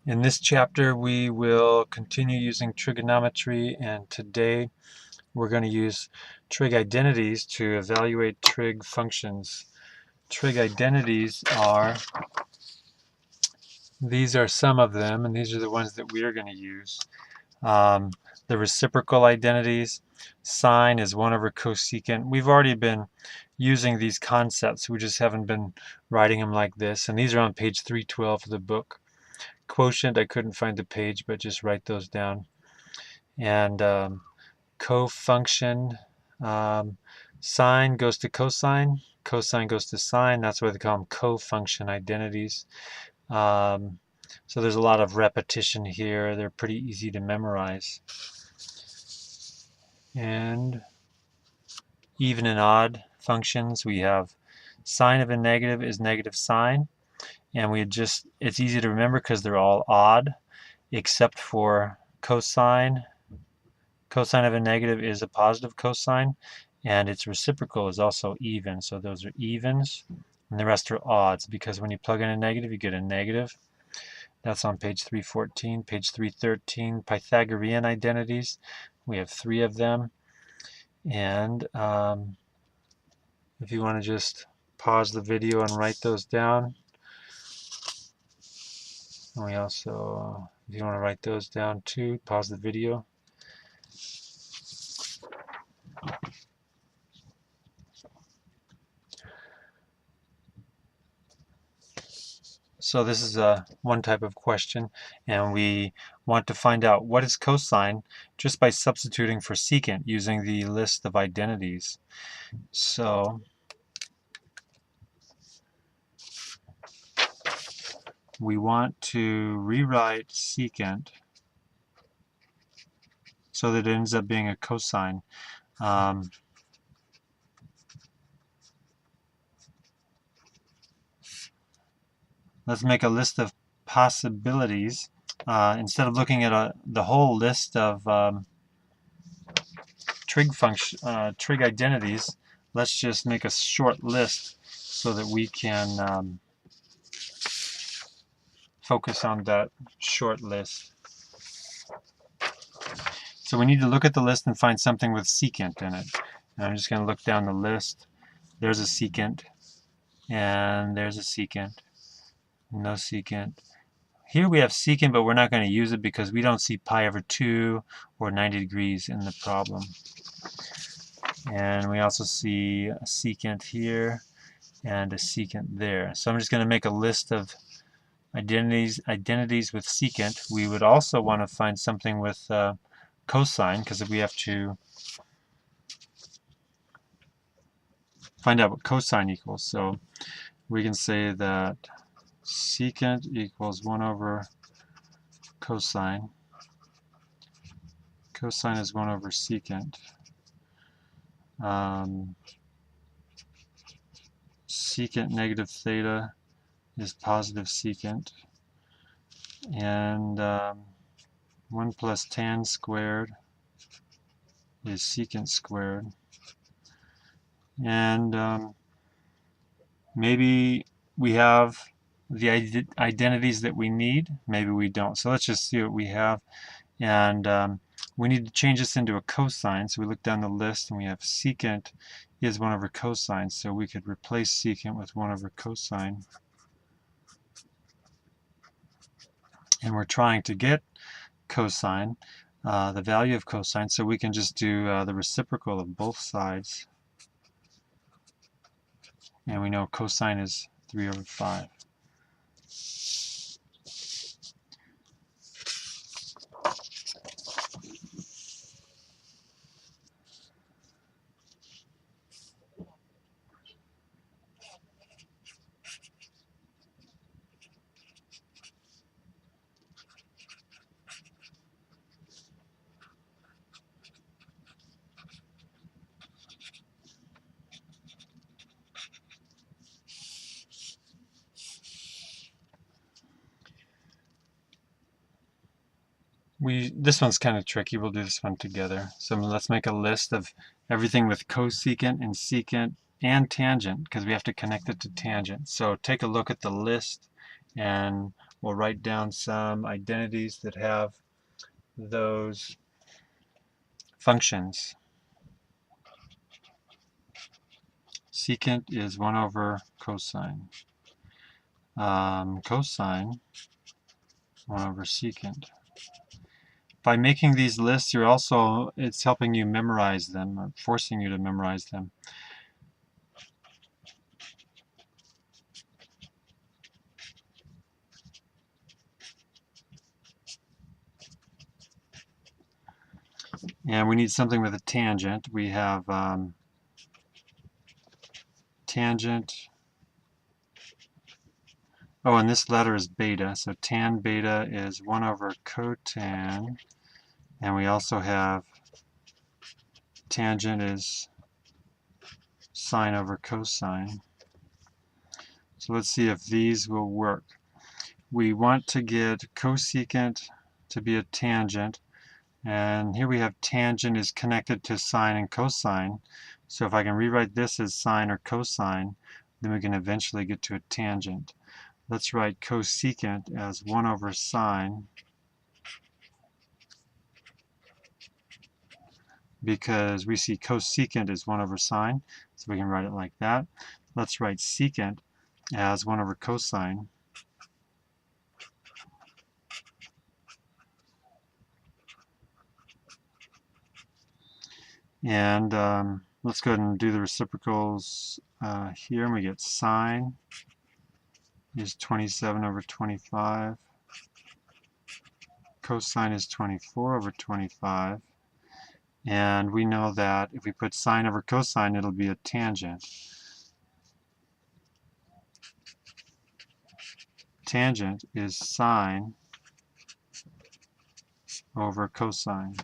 In this chapter we will continue using trigonometry, and today we're going to use trig identities to evaluate trig functions. Trig identities these are some of them, and these are the ones that we are going to use. The reciprocal identities, sine is 1 over cosecant. We've already been using these concepts, we just haven't been writing them like this, and these are on page 312 of the book. Quotient, I couldn't find the page, but just write those down. And cofunction, sine goes to cosine, cosine goes to sine. That's why they call them cofunction identities. So there's a lot of repetition here. They're pretty easy to memorize. And even and odd functions, we have sine of a negative is negative sine, and it's easy to remember because they're all odd except for cosine. Cosine of a negative is a positive cosine, and its reciprocal is also even, so those are evens, and the rest are odds, because when you plug in a negative you get a negative. That's on page 314. Page 313, Pythagorean identities. We have 3 of them, and if you want to just pause the video and write those down. And we also, if you want to write those down too, pause the video. So this is one type of question, and we want to find out what is cosine just by substituting for secant using the list of identities. So we want to rewrite secant so that it ends up being a cosine. Let's make a list of possibilities. Instead of looking at the whole list of trig identities, let's just make a short list so that we can focus on that short list. So we need to look at the list and find something with secant in it. And I'm just going to look down the list. There's a secant, and there's a secant. No secant. Here we have secant, but we're not going to use it because we don't see pi over 2 or 90 degrees in the problem. And we also see a secant here and a secant there. So I'm just going to make a list of identities with secant. We would also want to find something with cosine, because we have to find out what cosine equals. So we can say that secant equals 1 over cosine. Cosine is 1 over secant. Secant negative theta is positive secant. And 1 plus tan squared is secant squared. And maybe we have the identities that we need, maybe we don't. So let's just see what we have. And we need to change this into a cosine. So we look down the list and we have secant is 1 over cosine. So we could replace secant with 1 over cosine. And we're trying to get cosine, the value of cosine, so we can just do the reciprocal of both sides. And we know cosine is 3 over 5. This one's kind of tricky. We'll do this one together. So let's make a list of everything with cosecant and secant and tangent, because we have to connect it to tangent. So take a look at the list, and we'll write down some identities that have those functions. Secant is 1 over cosine. Cosine 1 over secant. By making these lists, it's helping you memorize them, or forcing you to memorize them. And we need something with a tangent. We have tangent. Oh, and this letter is beta, so tan beta is 1 over cotan. And we also have tangent is sine over cosine. So let's see if these will work. We want to get cosecant to be a tangent. And here we have tangent is connected to sine and cosine. So if I can rewrite this as sine or cosine, then we can eventually get to a tangent. Let's write cosecant as 1 over sine, because we see cosecant is 1 over sine, so we can write it like that. Let's write secant as 1 over cosine. And let's go ahead and do the reciprocals here, and we get sine is 27 over 25. Cosine is 24 over 25. And we know that if we put sine over cosine, it'll be a tangent. Tangent is sine over cosine.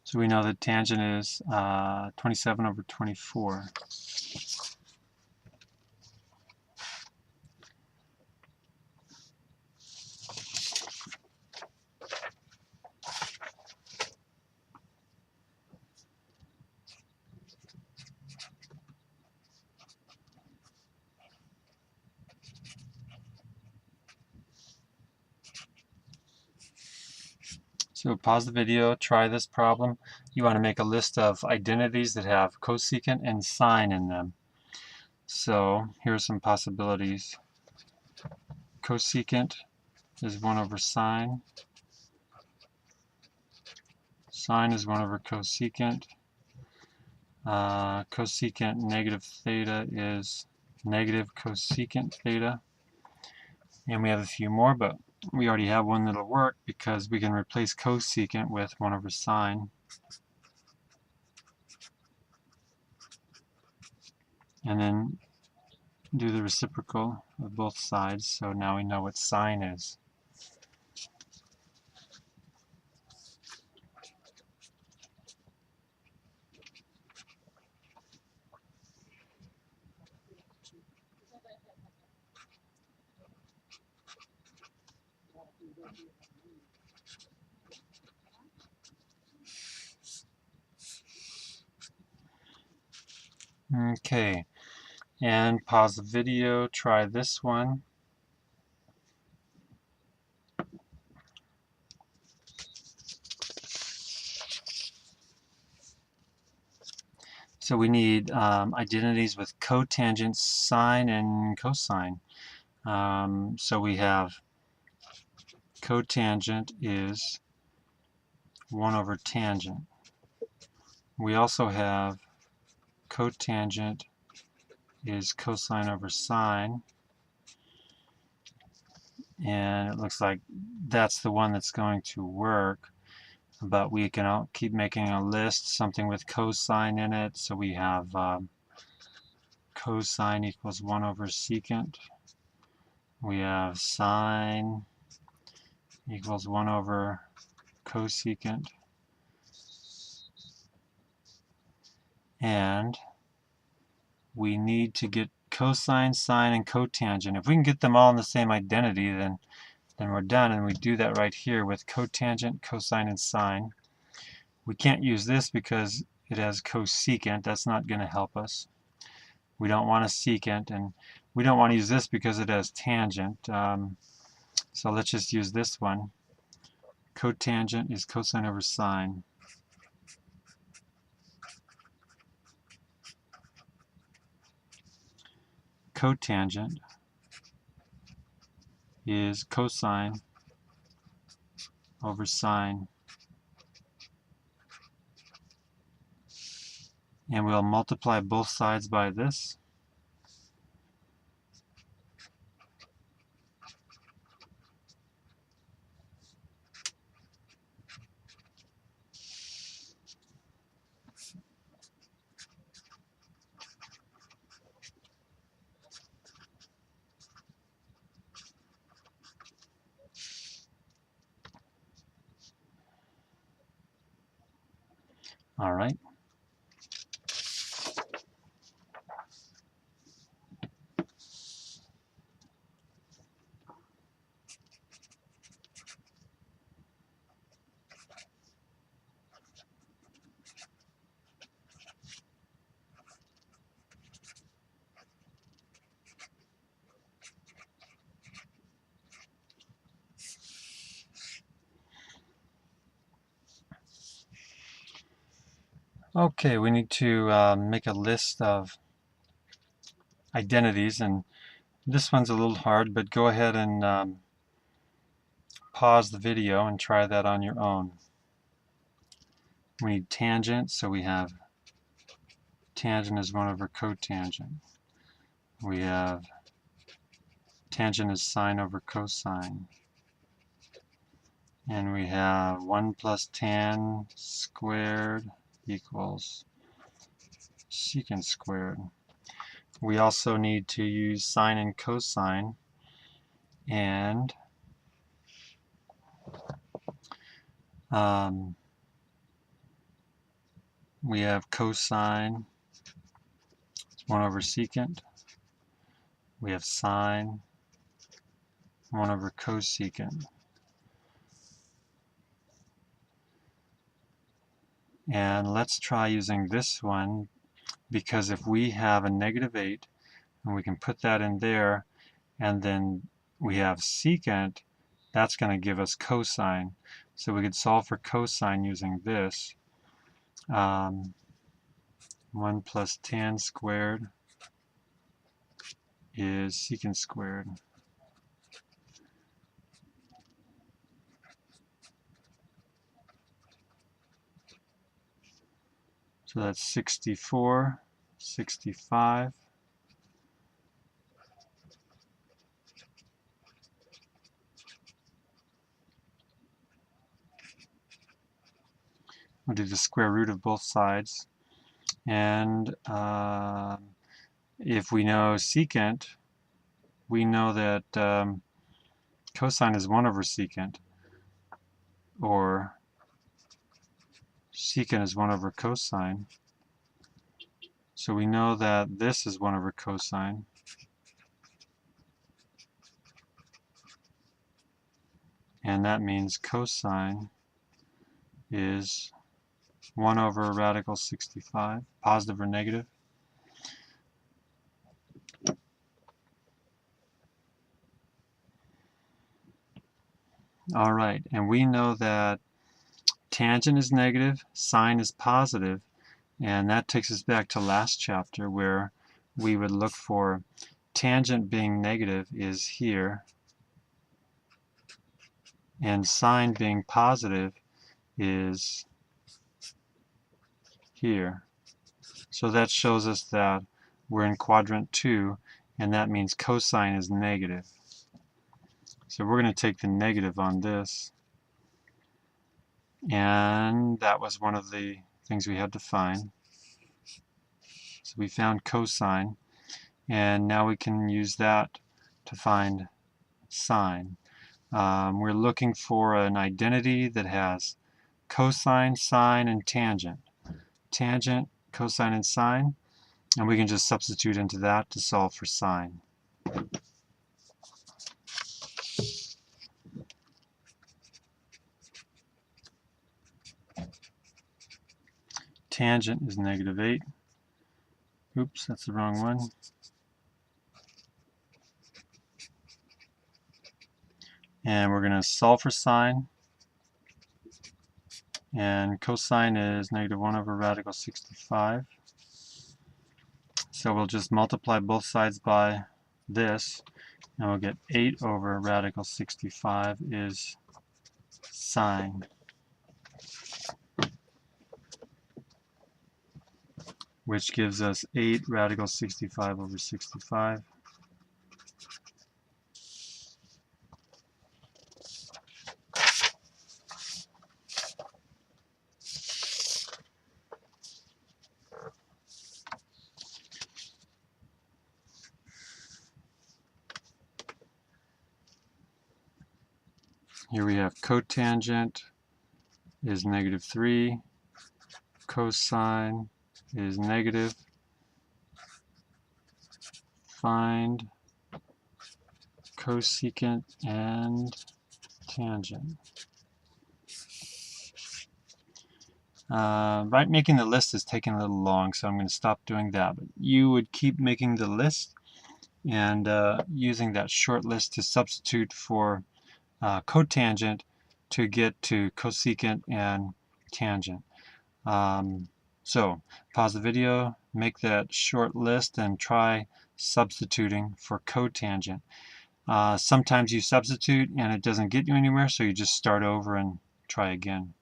So we know that tangent is 27 over 24. So pause the video, try this problem. You want to make a list of identities that have cosecant and sine in them. So here are some possibilities. Cosecant is 1 over sine. Sine is 1 over cosecant. Cosecant negative theta is negative cosecant theta. And we have a few more, but we already have one that'll work because we can replace cosecant with 1 over sine. And then do the reciprocal of both sides, so now we know what sine is. Okay, and pause the video, try this one. So we need identities with cotangent, sine, and cosine. So we have cotangent is 1 over tangent. We also have cotangent is cosine over sine, and it looks like that's the one that's going to work, but we can keep making a list, something with cosine in it. So we have cosine equals 1 over secant. We have sine equals 1 over cosecant. And we need to get cosine, sine, and cotangent. If we can get them all in the same identity, then then we're done, and we do that right here with cotangent, cosine, and sine. We can't use this because it has cosecant. That's not going to help us. We don't want a secant, and we don't want to use this because it has tangent. So let's just use this one. Cotangent is cosine over sine. Cotangent is cosine over sine. And we'll multiply both sides by this. All right. Okay, we need to make a list of identities, and this one's a little hard, but go ahead and pause the video and try that on your own. We need tangent, so we have tangent is 1 over cotangent. We have tangent is sine over cosine. And we have 1 plus tan squared equals secant squared. We also need to use sine and cosine, and we have cosine, it's 1 over secant. We have sine, 1 over cosecant. And let's try using this one, because if we have a -8, and we can put that in there, and then we have secant, that's going to give us cosine. So we could solve for cosine using this. 1 plus tan squared is secant squared. So that's 64, 65. We'll do the square root of both sides. And if we know secant, we know that cosine is 1 over secant, or secant is 1 over cosine. So we know that this is 1 over cosine. And that means cosine is 1 over radical 65, positive or negative. All right, and we know that tangent is negative, sine is positive, and that takes us back to last chapter where we would look for tangent being negative is here, and sine being positive is here. So that shows us that we're in quadrant 2, and that means cosine is negative. So we're going to take the negative on this, and that was one of the things we had to find. So we found cosine, and now we can use that to find sine. We're looking for an identity that has cosine, sine, and tangent. Tangent, cosine, and sine, and we can just substitute into that to solve for sine. tangent is negative 8. Oops, that's the wrong one. And we're going to solve for sine. And cosine is negative 1 over radical 65. So we'll just multiply both sides by this, and we'll get 8 over radical 65 is sine, which gives us 8 radical 65 over 65. Here we have cotangent is negative 3, cosine is negative. Find cosecant and tangent. Right, making the list is taking a little long, so I'm going to stop doing that. But you would keep making the list and using that short list to substitute for cotangent to get to cosecant and tangent. So pause the video, make that short list, and try substituting for cotangent. Sometimes you substitute and it doesn't get you anywhere, so you just start over and try again.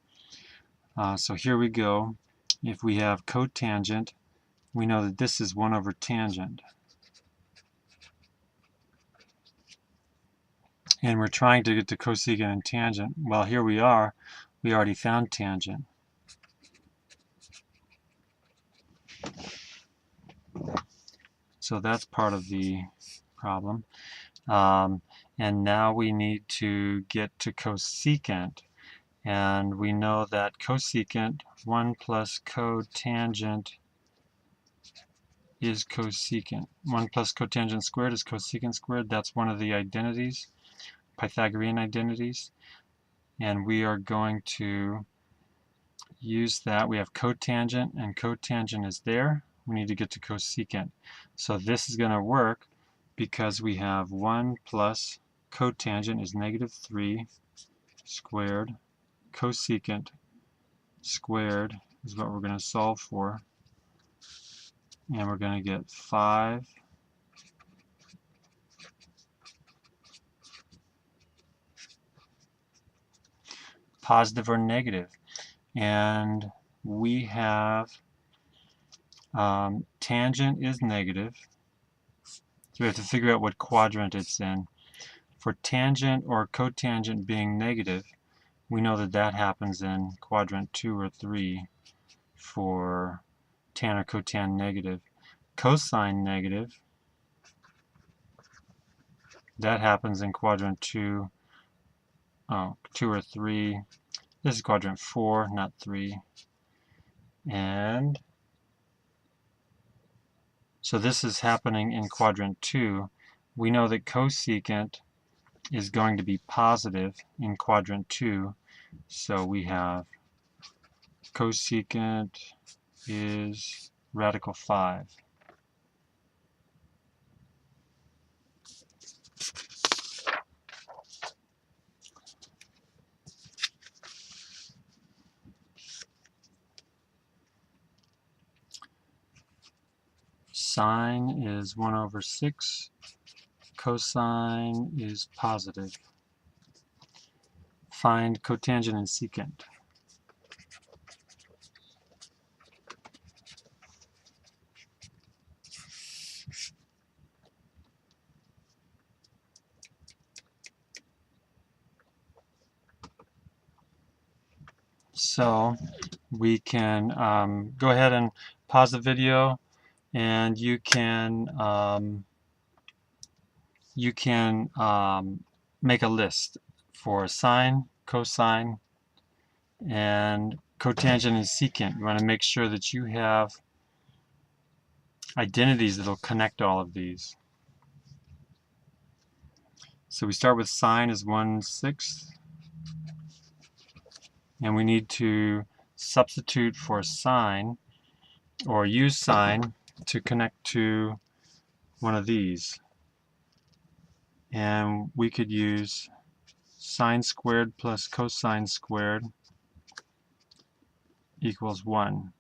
So here we go. If we have cotangent, we know that this is 1 over tangent. And we're trying to get to cosecant and tangent. Well, here we are. We already found tangent. So that's part of the problem. And now we need to get to cosecant. And we know that cosecant, 1 plus cotangent is cosecant. 1 plus cotangent squared is cosecant squared. That's one of the identities, Pythagorean identities. And we are going to use that. We have cotangent, and cotangent is there. We need to get to cosecant. So this is going to work because we have 1 plus cotangent is negative 3 squared. Cosecant squared is what we're going to solve for. And we're going to get 5 positive or negative. And we have tangent is negative. So we have to figure out what quadrant it's in. For tangent or cotangent being negative, we know that that happens in quadrant 2 or 3 for tan or cotan negative. Cosine negative, that happens in quadrant 2, 2 or 3. This is quadrant 4, not 3. And so this is happening in quadrant 2. We know that cosecant is going to be positive in quadrant 2. So we have cosecant is radical 5. Sine is 1 over 6. Cosine is positive. Find cotangent and secant. So we can go ahead and pause the video, and you can make a list for sine, cosine, and cotangent and secant. You want to make sure that you have identities that will connect all of these. So we start with sine is 1/6, and we need to substitute for sine. or use sine to connect to one of these. And we could use sine squared plus cosine squared equals 1.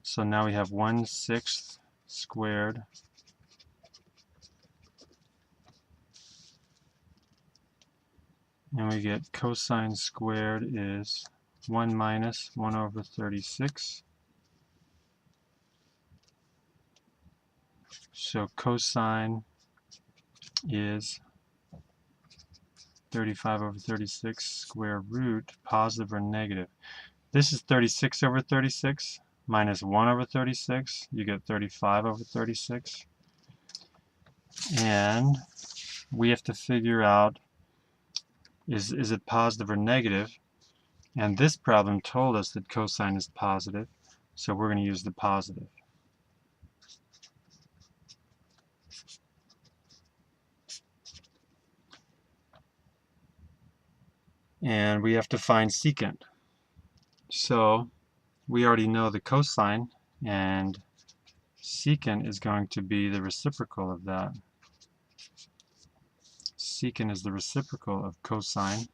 So now we have 1/6 squared and we get cosine squared is 1 minus 1 over 36. So cosine is 35 over 36 square root, positive or negative. This is 36 over 36 minus 1 over 36. You get 35 over 36. And we have to figure out is it positive or negative? And this problem told us that cosine is positive, so we're going to use the positive. And we have to find secant. So we already know the cosine, and secant is going to be the reciprocal of that. Secant is the reciprocal of cosine.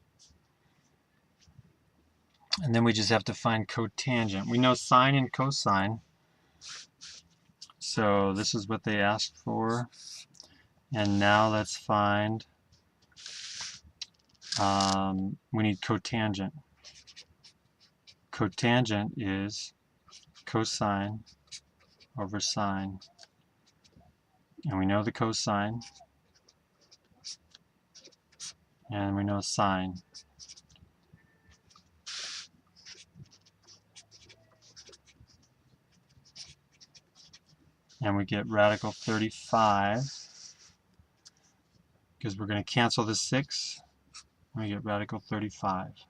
And then we just have to find cotangent. We know sine and cosine, so this is what they asked for. And now let's find, we need cotangent. Cotangent is cosine over sine. And we know the cosine, and we know sine. And we get radical 35, because we're going to cancel the 6, and we get radical 35.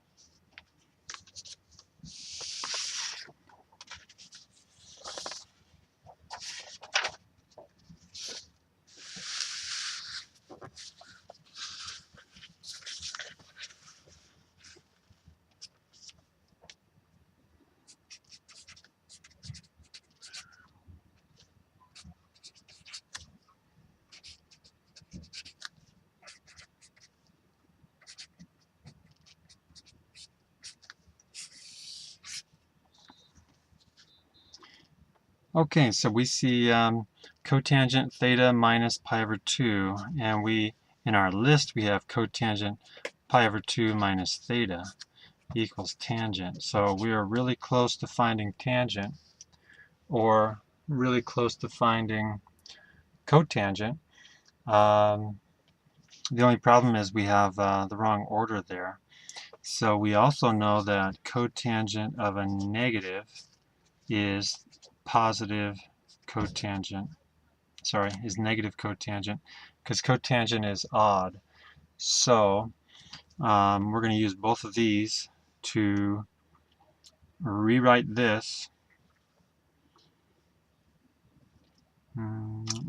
Okay, so we see cotangent theta minus pi over 2, and in our list we have cotangent pi over 2 minus theta equals tangent. So we are really close to finding tangent, or really close to finding cotangent. The only problem is we have the wrong order there. So we also know that cotangent of a negative is positive cotangent, is negative cotangent, because cotangent is odd. So we're going to use both of these to rewrite this.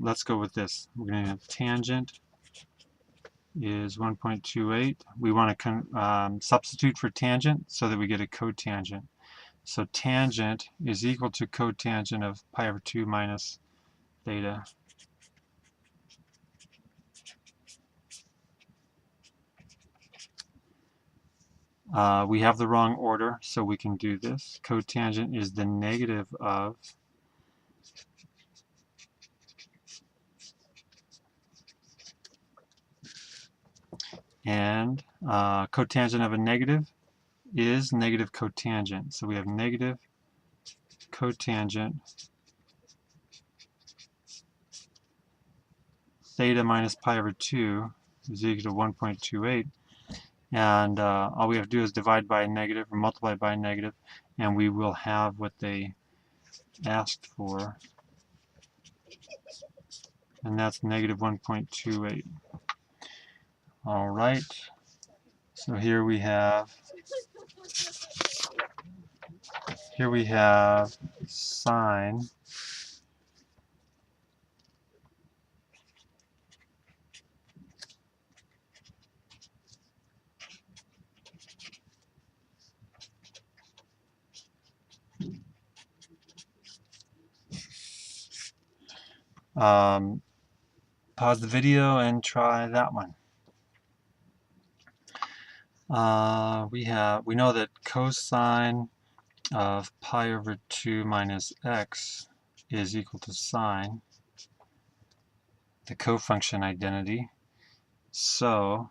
Let's go with this. We're going to have tangent is 1.28. We want to substitute for tangent so that we get a cotangent. So tangent is equal to cotangent of pi over 2 minus theta. We have the wrong order, so we can do this. Cotangent is the negative of and cotangent of a negative is negative cotangent. So we have negative cotangent theta minus pi over 2 is equal to 1.28. And all we have to do is divide by a negative or multiply by a negative, and we will have what they asked for. And that's negative 1.28. All right. So here we have sine Pause the video and try that one. We know that cosine of pi over 2 minus x is equal to sine, the cofunction identity. So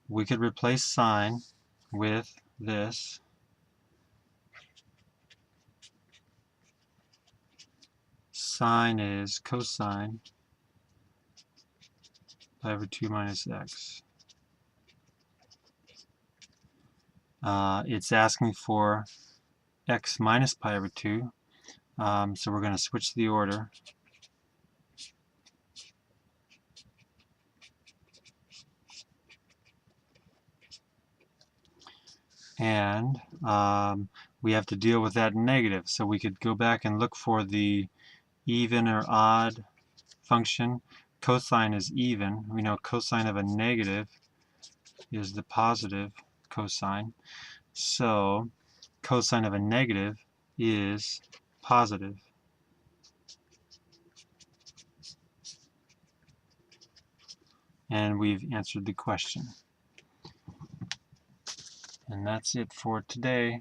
we could replace sine with this. Sine is cosine pi over 2 minus x. It's asking for x minus pi over 2, so we're going to switch the order. And we have to deal with that negative, so we could go back and look for the even or odd function. Cosine is even. We know cosine of a negative is the positive cosine. So cosine of a negative is positive. And we've answered the question. And that's it for today.